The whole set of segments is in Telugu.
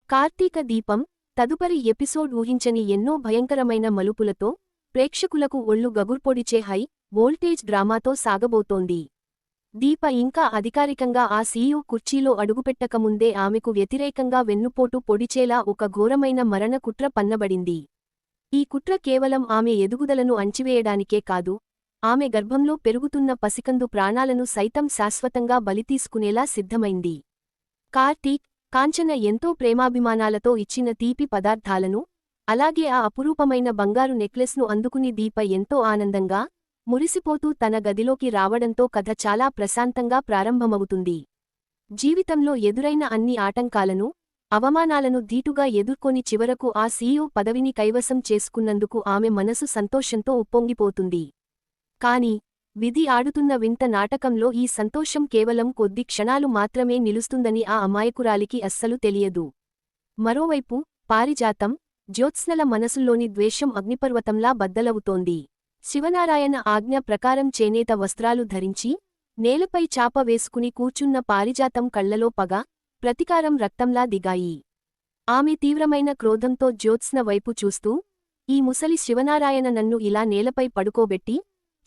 కార్తీక దీపం తదుపరి ఎపిసోడ్ ఊహించని ఎన్నో భయంకరమైన మలుపులతో ప్రేక్షకులకు ఒళ్ళు గగుర్పొడిచే హై వోల్టేజ్ డ్రామాతో సాగబోతోంది. దీప ఇంకా అధికారికంగా ఆ సీఈఓ కుర్చీలో అడుగుపెట్టకముందే ఆమెకు వ్యతిరేకంగా వెన్నుపోటు పొడిచేలా ఒక ఘోరమైన మరణ కుట్ర పన్నబడింది. ఈ కుట్ర కేవలం ఆమె ఎదుగుదలను అణచివేయడానికే కాదు, ఆమె గర్భంలో పెరుగుతున్న పసికందు ప్రాణాలను సైతం శాశ్వతంగా బలితీసుకునేలా సిద్ధమైంది. కార్తీక్, కాంచన ఎంతో ప్రేమాభిమానాలతో ఇచ్చిన తీపి పదార్థాలను, అలాగే ఆ అపురూపమైన బంగారు నెక్లెస్ను అందుకుని దీప ఎంతో ఆనందంగా, మురిసిపోతూ తన గదిలోకి రావడంతో కథ చాలా ప్రశాంతంగా ప్రారంభమవుతుంది. జీవితంలో ఎదురైన అన్ని ఆటంకాలను, అవమానాలను ధీటుగా ఎదుర్కొని చివరకు ఆ సీఈఓ పదవిని కైవసం చేసుకున్నందుకు ఆమె మనసు సంతోషంతో ఉప్పొంగిపోతుంది. కాని విధి ఆడుతున్న వింత నాటకంలో ఈ సంతోషం కేవలం కొద్ది క్షణాలు మాత్రమే నిలుస్తుందని ఆ అమాయకురాలికి అస్సలు తెలియదు. మరోవైపు పారిజాతం, జ్యోత్స్నల మనసుల్లోని ద్వేషం అగ్నిపర్వతంలా బద్దలవుతోంది. శివనారాయణ ఆజ్ఞ ప్రకారం చేనేత వస్త్రాలు ధరించి నేలపై చాప వేసుకుని కూర్చున్న పారిజాతం కళ్లలో పగ, ప్రతీకారం రక్తంలా దిగాయి. ఆమె తీవ్రమైన క్రోధంతో జ్యోత్స్న వైపు చూస్తూ, ఈ ముసలి శివనారాయణ నన్ను ఇలా నేలపై పడుకోబెట్టి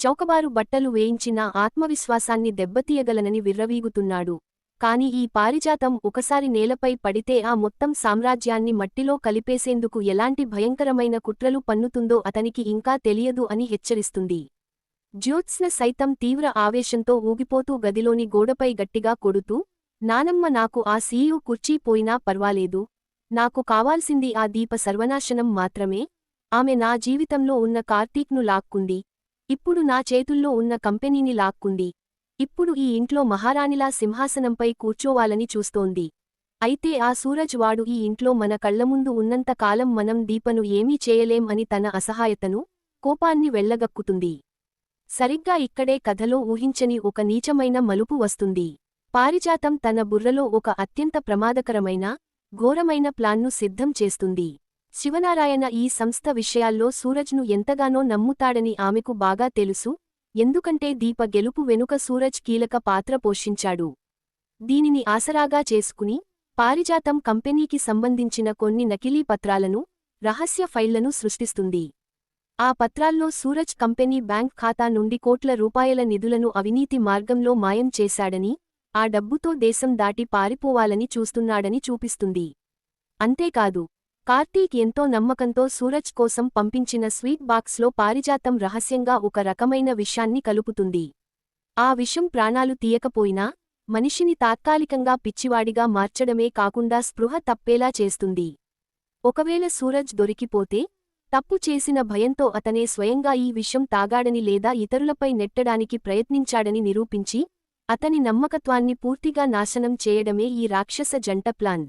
చౌకబారు బట్టలు వేయించి నా ఆత్మవిశ్వాసాన్ని దెబ్బతీయగలనని విర్రవీగుతున్నాడు. కాని ఈ పారిజాతం ఒకసారి నేలపై పడితే ఆ మొత్తం సామ్రాజ్యాన్ని మట్టిలో కలిపేసేందుకు ఎలాంటి భయంకరమైన కుట్రలు పన్నుతుందో అతనికి ఇంకా తెలియదు అని హెచ్చరిస్తుంది. జ్యోత్స్న సైతం తీవ్ర ఆవేశంతో ఊగిపోతూ గదిలోని గోడపై గట్టిగా కొడుతూ, నానమ్మ, నాకు ఆ సీఈఓ కుర్చీ పోయినా పర్వాలేదు, నాకు కావాల్సింది ఆ దీప సర్వనాశనం మాత్రమే. ఆమె నా జీవితంలో ఉన్న కార్తీక్ను లాక్కుంది, ఇప్పుడు నా చేతుల్లో ఉన్న కంపెనీని లాక్కుంది, ఇప్పుడు ఈ ఇంట్లో మహారాణిలా సింహాసనంపై కూర్చోవాలని చూస్తోంది. అయితే ఆ సూరజ్ వాడు ఈ ఇంట్లో మన కళ్లముందు ఉన్నంత కాలం మనం దీపను ఏమీ చేయలేం అని తన అసహాయతను, కోపాన్ని వెళ్లగక్కుతుంది. సరిగ్గా ఇక్కడే కథలో ఊహించని ఒక నీచమైన మలుపు వస్తుంది. పారిజాతం తన బుర్రలో ఒక అత్యంత ప్రమాదకరమైన, ఘోరమైన ప్లాన్ను సిద్ధం చేస్తుంది. శివనారాయణ ఈ సంస్థ విషయాల్లో సూరజ్ను ఎంతగానో నమ్ముతాడని ఆమెకు బాగా తెలుసు, ఎందుకంటే దీప గెలుపు వెనుక సూరజ్ కీలక పాత్ర పోషించాడు. దీనిని ఆసరాగా చేసుకుని పారిజాతం కంపెనీకి సంబంధించిన కొన్ని నకిలీ పత్రాలను, రహస్య ఫైళ్లను సృష్టిస్తుంది. ఆ పత్రాల్లో సూరజ్ కంపెనీ బ్యాంక్ ఖాతా నుండి కోట్ల రూపాయల నిధులను అవినీతి మార్గంలో మాయం చేశాడని, ఆ డబ్బుతో దేశం దాటి పారిపోవాలని చూస్తున్నాడని చూపిస్తుంది. అంతేకాదు, కార్తీక్ ఎంతో నమ్మకంతో సూరజ్ కోసం పంపించిన స్వీట్ బాక్స్లో పారిజాతం రహస్యంగా ఒక రకమైన విషాన్ని కలుపుతుంది. ఆ విషం ప్రాణాలు తీయకపోయినా మనిషిని తాత్కాలికంగా పిచ్చివాడిగా మార్చడమే కాకుండా స్పృహ తప్పేలా చేస్తుంది. ఒకవేళ సూరజ్ దొరికిపోతే, తప్పు చేసిన భయంతో అతనే స్వయంగా ఈ విషం తాగాడని లేదా ఇతరులపై నెట్టడానికి ప్రయత్నించాడని నిరూపించి, అతని నమ్మకత్వాన్ని పూర్తిగా నాశనం చేయడమే ఈ రాక్షస జంట ప్లాన్.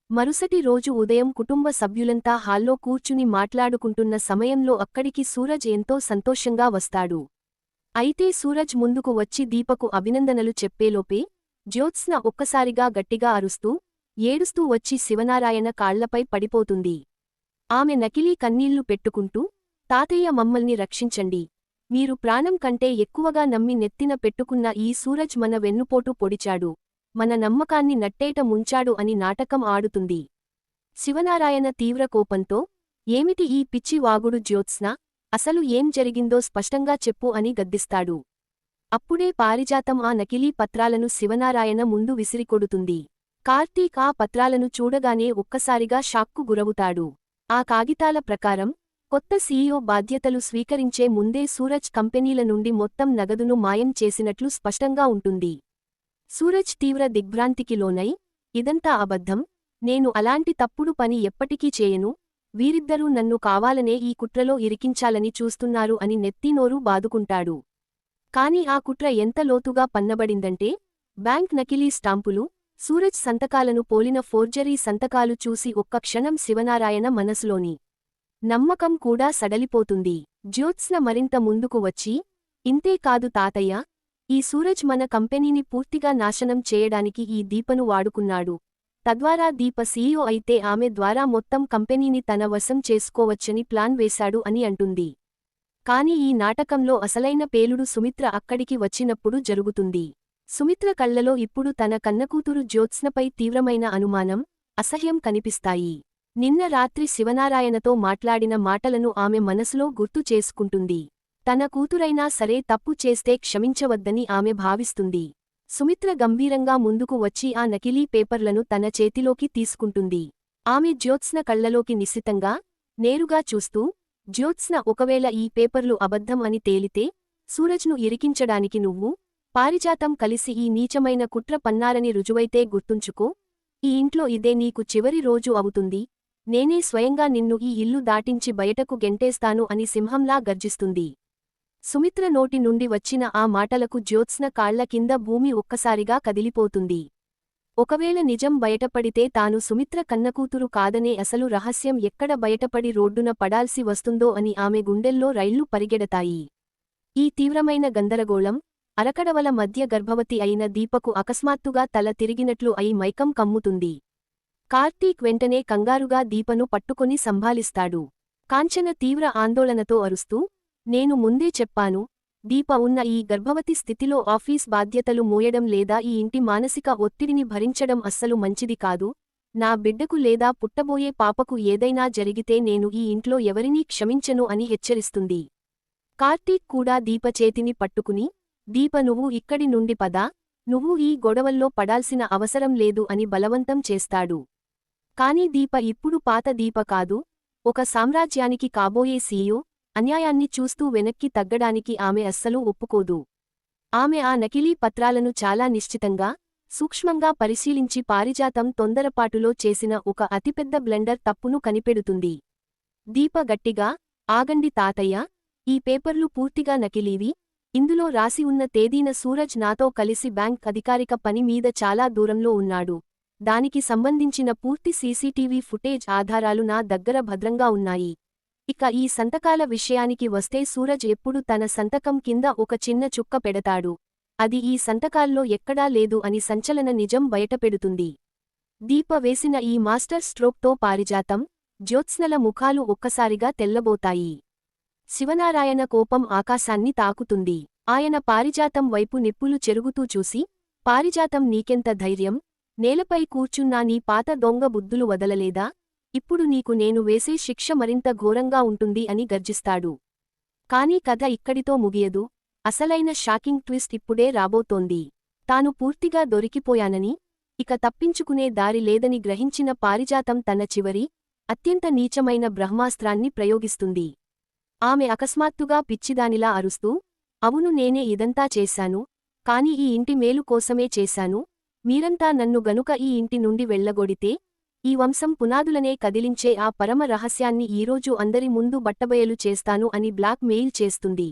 మరుసటి రోజు ఉదయం కుటుంబ సభ్యులంతా హాల్లో కూర్చుని మాట్లాడుకుంటున్న సమయంలో అక్కడికి సూరజ్ ఎంతో సంతోషంగా వస్తాడు. అయితే సూరజ్ ముందుకు వచ్చి దీపకు అభినందనలు చెప్పేలోపే జ్యోత్స్న ఒక్కసారిగా గట్టిగా అరుస్తూ, ఏడుస్తూ వచ్చి శివనారాయణ కాళ్లపై పడిపోతుంది. ఆమె నకిలీ కన్నీళ్లు పెట్టుకుంటూ, తాతయ్య, మమ్మల్ని రక్షించండి, మీరు ప్రాణం కంటే ఎక్కువగా నమ్మి నెత్తిన పెట్టుకున్న ఈ సూరజ్ మన వెన్నుపోటు పొడిచాడు, మన నమ్మకాన్ని నట్టేట ముంచాడు అని నాటకం ఆడుతుంది. శివనారాయణ తీవ్ర కోపంతో, ఏమిటి ఈ పిచ్చి వాగుడు జ్యోత్స్న, అసలు ఏం జరిగిందో స్పష్టంగా చెప్పు అని గద్దిస్తాడు. అప్పుడే పారిజాతం ఆ నకిలీ పత్రాలను శివనారాయణ ముందు విసిరికొడుతుంది. కార్తీక్ ఆ పత్రాలను చూడగానే ఒక్కసారిగా షాక్కు గురవుతాడు. ఆ కాగితాల ప్రకారం కొత్త సీఈఓ బాధ్యతలు స్వీకరించే ముందే సూరజ్ కంపెనీల నుండి మొత్తం నగదును మాయం చేసినట్లు స్పష్టంగా ఉంటుంది. సూరజ్ తీవ్ర దిగ్భ్రాంతికి లోనై, ఇదంతా అబద్ధం, నేను అలాంటి తప్పుడు పని ఎప్పటికీ చేయను, వీరిద్దరూ నన్ను కావాలనే ఈ కుట్రలో ఇరికించాలని చూస్తున్నారు అని నెత్తినోరు బాదుకుంటాడు. కాని ఆ కుట్ర ఎంత లోతుగా పన్నబడిందంటే, బ్యాంక్ నకిలీ స్టాంపులు, సూరజ్ సంతకాలను పోలిన ఫోర్జరీ సంతకాలు చూసి ఒక్క క్షణం శివనారాయణ మనసులోని నమ్మకం కూడా సడలిపోతుంది. జ్యోత్స్న మరింత ముందుకు వచ్చి, ఇంతే కాదు తాతయ్య, ఈ సూరజ్ మన కంపెనీని పూర్తిగా నాశనం చేయడానికి ఈ దీపను వాడుకున్నాడు, తద్వారా దీప సీఈఓ అయితే ఆమె ద్వారా మొత్తం కంపెనీని తన వశం చేసుకోవచ్చని ప్లాన్ వేశాడు అని అంటుంది. కాని ఈ నాటకంలో అసలైన పేలుడు సుమిత్ర అక్కడికి వచ్చినప్పుడు జరుగుతుంది. సుమిత్ర కళ్లలో ఇప్పుడు తన కన్నకూతురు జ్యోత్స్నపై తీవ్రమైన అనుమానం, అసహ్యం కనిపిస్తాయి. నిన్న రాత్రి శివనారాయణతో మాట్లాడిన మాటలను ఆమె మనసులో గుర్తు చేసుకుంటుంది. తన కూతురైనా సరే తప్పు చేస్తే క్షమించవద్దని ఆమె భావిస్తుంది. సుమిత్ర గంభీరంగా ముందుకు వచ్చి ఆ నకిలీ పేపర్లను తన చేతిలోకి తీసుకుంటుంది. ఆమె జ్యోత్స్న కళ్లలోకి నిశితంగా, నేరుగా చూస్తూ, జ్యోత్స్న, ఒకవేళ ఈ పేపర్లు అబద్ధం అని తేలితే సూరజ్ను ఇరికించడానికి నువ్వు, పారిజాతం కలిసి ఈ నీచమైన కుట్ర పన్నారని రుజువైతే గుర్తుంచుకో, ఈ ఇంట్లో ఇదే నీకు చివరి రోజు అవుతుంది. నేనే స్వయంగా నిన్ను ఈ ఇల్లు దాటించి బయటకు గెంటేస్తాను అని సింహంలా గర్జిస్తుంది. సుమిత్ర నోటి నుండి వచ్చిన ఆ మాటలకు జ్యోత్స్న కాళ్ల కింద భూమి ఒక్కసారిగా కదిలిపోతుంది. ఒకవేళ నిజం బయటపడితే తాను సుమిత్ర కన్నకూతురు కాదనే అసలు రహస్యం ఎక్కడ బయటపడి రోడ్డున పడాల్సి వస్తుందో అని ఆమె గుండెల్లో రైళ్లు పరిగెడతాయి. ఈ తీవ్రమైన గందరగోళం, అరకడవల మధ్య గర్భవతి అయిన దీపకు అకస్మాత్తుగా తల తిరిగినట్లు అయి మైకం కమ్ముతుంది. కార్తీక్ వెంటనే కంగారుగా దీపను పట్టుకొని సంభాలిస్తాడు. కాంచన తీవ్ర ఆందోళనతో అరుస్తూ, నేను ముందే చెప్పాను, దీప ఉన్న ఈ గర్భవతి స్థితిలో ఆఫీస్ బాధ్యతలు మోయడం లేదా ఈ ఇంటి మానసిక ఒత్తిడిని భరించడం అస్సలు మంచిది కాదు. నా బిడ్డకు లేదా పుట్టబోయే పాపకు ఏదైనా జరిగితే నేను ఈ ఇంట్లో ఎవరినీ క్షమించను అని హెచ్చరిస్తుంది. కార్తీక్ కూడా దీప చేతిని పట్టుకుని, దీప, నువ్వు ఇక్కడి నుండి పదా, నువ్వు ఈ గొడవల్లో పడాల్సిన అవసరం లేదు అని బలవంతం చేస్తాడు. కాని దీప ఇప్పుడు పాత దీప కాదు, ఒక సామ్రాజ్యానికి కాబోయే సీఈఓ. అన్యాయాన్ని చూస్తూ వెనక్కి తగ్గడానికి ఆమె అస్సలు ఒప్పుకోదు. ఆమె ఆ నకిలీ పత్రాలను చాలా నిశ్చితంగా, సూక్ష్మంగా పరిశీలించి పారిజాతం తొందరపాటులో చేసిన ఒక అతిపెద్ద బ్లెండర్ తప్పును కనిపెడుతుంది. దీప గట్టిగా, ఆగండి తాతయ్య, ఈ పేపర్లు పూర్తిగా నకిలీవి. ఇందులో రాసి ఉన్న తేదీన సూరజ్ నాతో కలిసి బ్యాంక్ అధికారిక పని మీద చాలా దూరంలో ఉన్నాడు. దానికి సంబంధించిన పూర్తి సీసీటీవీ ఫుటేజ్ ఆధారాలు నా దగ్గర భద్రంగా ఉన్నాయి. ఇక ఈ సంతకాల విషయానికి వస్తే సూరజ్ ఎప్పుడు తన సంతకం కింద ఒక చిన్న చుక్క పెడతాడు. అది ఈ సంతకాల్లో ఎక్కడా లేదు అని సంచలన నిజం బయటపెడుతుంది. దీప వేసిన ఈ మాస్టర్ స్ట్రోక్తో పారిజాతం, జ్యోత్స్నల ముఖాలు ఒక్కసారిగా తెల్లబోతాయి. శివనారాయణ కోపం ఆకాశాన్ని తాకుతుంది. ఆయన పారిజాతం వైపు నిప్పులు చెరుగుతూ చూసి, పారిజాతం, నీకెంత ధైర్యం, నేలపై కూర్చున్నా నీ పాత దొంగ బుద్ధులు వదలలేదా? ఇప్పుడు నీకు నేను వేసే శిక్ష మరింత ఘోరంగా ఉంటుంది అని గర్జిస్తాడు. కానీ కథ ఇక్కడితో ముగియదు. అసలైన షాకింగ్ ట్విస్ట్ ఇప్పుడే రాబోతోంది. తాను పూర్తిగా దొరికిపోయానని, ఇక తప్పించుకునే దారి లేదని గ్రహించిన పారిజాతం తన చివరి, అత్యంత నీచమైన బ్రహ్మాస్త్రాన్ని ప్రయోగిస్తుంది. ఆమె అకస్మాత్తుగా పిచ్చిదానిలా అరుస్తూ, అవును, నేనే ఇదంతా చేశాను, కాని ఈ ఇంటి మేలు కోసమే చేశాను. మీరంతా నన్ను గనుక ఈ ఇంటి నుండి వెళ్లగొడితే, ఈ వంశం పునాదులనే కదిలించే ఆ పరమ రహస్యాన్ని ఈరోజు అందరి ముందు బట్టబయలు చేస్తాను అని బ్లాక్ మెయిల్ చేస్తుంది.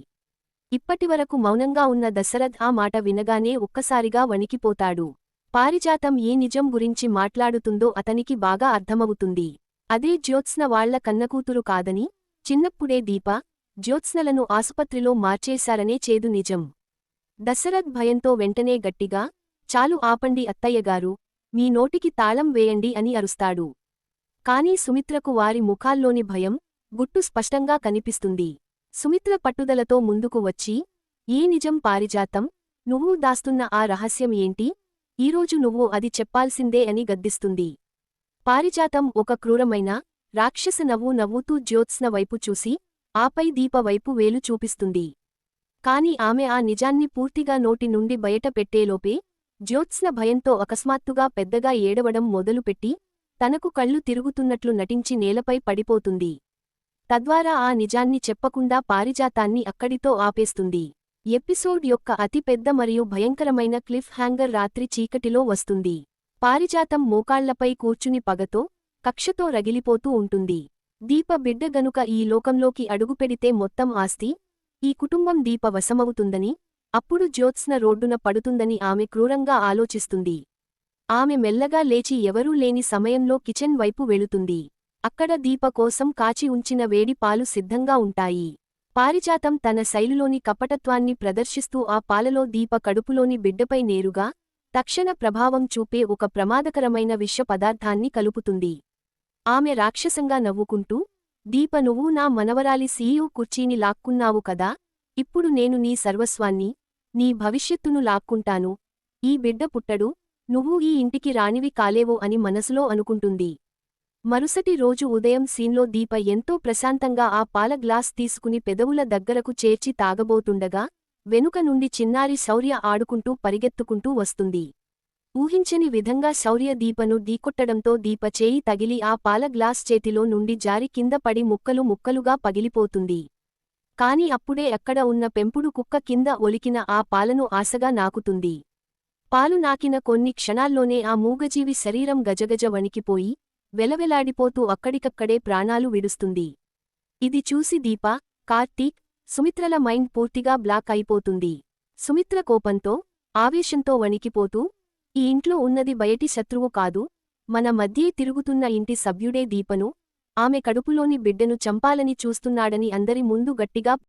ఇప్పటివరకు మౌనంగా ఉన్న దశరథ్ ఆ మాట వినగానే ఒక్కసారిగా వణికిపోతాడు. పారిజాతం ఏ నిజం గురించి మాట్లాడుతుందో అతనికి బాగా అర్థమవుతుంది. అదే జ్యోత్స్న వాళ్ల కన్నకూతురు కాదని, చిన్నప్పుడే దీప, జ్యోత్స్నలను ఆసుపత్రిలో మార్చేశారనే చేదు నిజం. దశరథ్ భయంతో వెంటనే గట్టిగా, చాలు ఆపండి అత్తయ్యగారు, మీ నోటికి తాళం వేయండి అని అరుస్తాడు. కానీ సుమిత్రకు వారి ముఖాల్లోని భయం, గుట్టు స్పష్టంగా కనిపిస్తుంది. సుమిత్ర పట్టుదలతో ముందుకు వచ్చి, ఏ నిజం పారిజాతం, నువ్వు దాస్తున్న ఆ రహస్యం ఏంటి? ఈరోజు నువ్వు అది చెప్పాల్సిందే అని గద్దిస్తుంది. పారిజాతం ఒక క్రూరమైన, రాక్షస నవ్వు నవ్వుతూ జ్యోత్స్న వైపు చూసి, ఆపై దీప వైపు వేలు చూపిస్తుంది. కాని ఆమె ఆ నిజాన్ని పూర్తిగా నోటి నుండి బయట పెట్టేలోపే, జ్యోత్స్న భయంతో అకస్మాత్తుగా పెద్దగా ఏడవడం మొదలుపెట్టి, తనకు కళ్ళు తిరుగుతున్నట్లు నటించి నేలపై పడిపోతుంది. తద్వారా ఆ నిజాన్ని చెప్పకుండా పారిజాతాన్ని అక్కడితో ఆపేస్తుంది. ఎపిసోడ్ యొక్క అతి పెద్ద మరియు భయంకరమైన క్లిఫ్ హ్యాంగర్ రాత్రి చీకటిలో వస్తుంది. పారిజాతం మోకాళ్లపై కూర్చుని పగతో, కక్షతో రగిలిపోతూ ఉంటుంది. దీప బిడ్డ గనుక ఈ లోకంలోకి అడుగుపెడితే మొత్తం ఆస్తి, ఈ కుటుంబం దీప వశమవుతుందని, అప్పుడు జ్యోత్స్న రోడ్డున పడుతుందని ఆమె క్రూరంగా ఆలోచిస్తుంది. ఆమె మెల్లగా లేచి ఎవరూ లేని సమయంలో కిచెన్ వైపు వెళుతుంది. అక్కడ దీప కోసం కాచి ఉంచిన వేడి పాలు సిద్ధంగా ఉంటాయి. పారిజాతం తన శైలిలోని కపటత్వాన్ని ప్రదర్శిస్తూ ఆ పాలలో దీప కడుపులోని బిడ్డపై నేరుగా, తక్షణ ప్రభావం చూపే ఒక ప్రమాదకరమైన విష పదార్థాన్ని కలుపుతుంది. ఆమె రాక్షసంగా నవ్వుకుంటూ, దీప, నువ్వు నా మనవరాలి సీఈఓ కుర్చీని లాక్కున్నావు కదా, ఇప్పుడు నేను నీ సర్వస్వాన్ని, నీ భవిష్యత్తును లాక్కుంటాను. ఈ బిడ్డ పుట్టడు, నువ్వు ఈ ఇంటికి రాణివి కాలేవో అని మనసులో అనుకుంటుంది. మరుసటి రోజు ఉదయం సీన్లో దీప ఎంతో ప్రశాంతంగా ఆ పాల గ్లాస్ తీసుకుని పెదవుల దగ్గరకు చేర్చి తాగబోతుండగా వెనుక నుండి చిన్నారి శౌర్య ఆడుకుంటూ పరిగెత్తుకుంటూ వస్తుంది. ఊహించని విధంగా శౌర్య దీపను ఢీకొట్టడంతో దీప చేయి తగిలి ఆ పాల గ్లాస్ చేతిలో నుండి జారి కింద పడి ముక్కలు ముక్కలుగా పగిలిపోతుంది. కాని అప్పుడే అక్కడ ఉన్న పెంపుడు కుక్క కింద ఒలికిన ఆ పాలను ఆశగా నాకుతుంది. పాలు నాకిన కొన్ని క్షణాల్లోనే ఆ మూగజీవి శరీరం గజగజ వణికిపోయి వెలవెలాడిపోతూ అక్కడికక్కడే ప్రాణాలు విడుస్తుంది. ఇది చూసి దీప, కార్తీక్, సుమిత్రల మైండ్ పూర్తిగా బ్లాక్ అయిపోతుంది. సుమిత్ర కోపంతో, ఆవేశంతో వణికిపోతూ, ఈ ఇంట్లో ఉన్నది బయటి శత్రువు కాదు, మన మధ్యే తిరుగుతున్న ఇంటి సభ్యుడే దీపను, ఆమె కడుపులోని బిడ్డను చంపాలని చూస్తున్నాడని అందరి ముందు గట్టిగా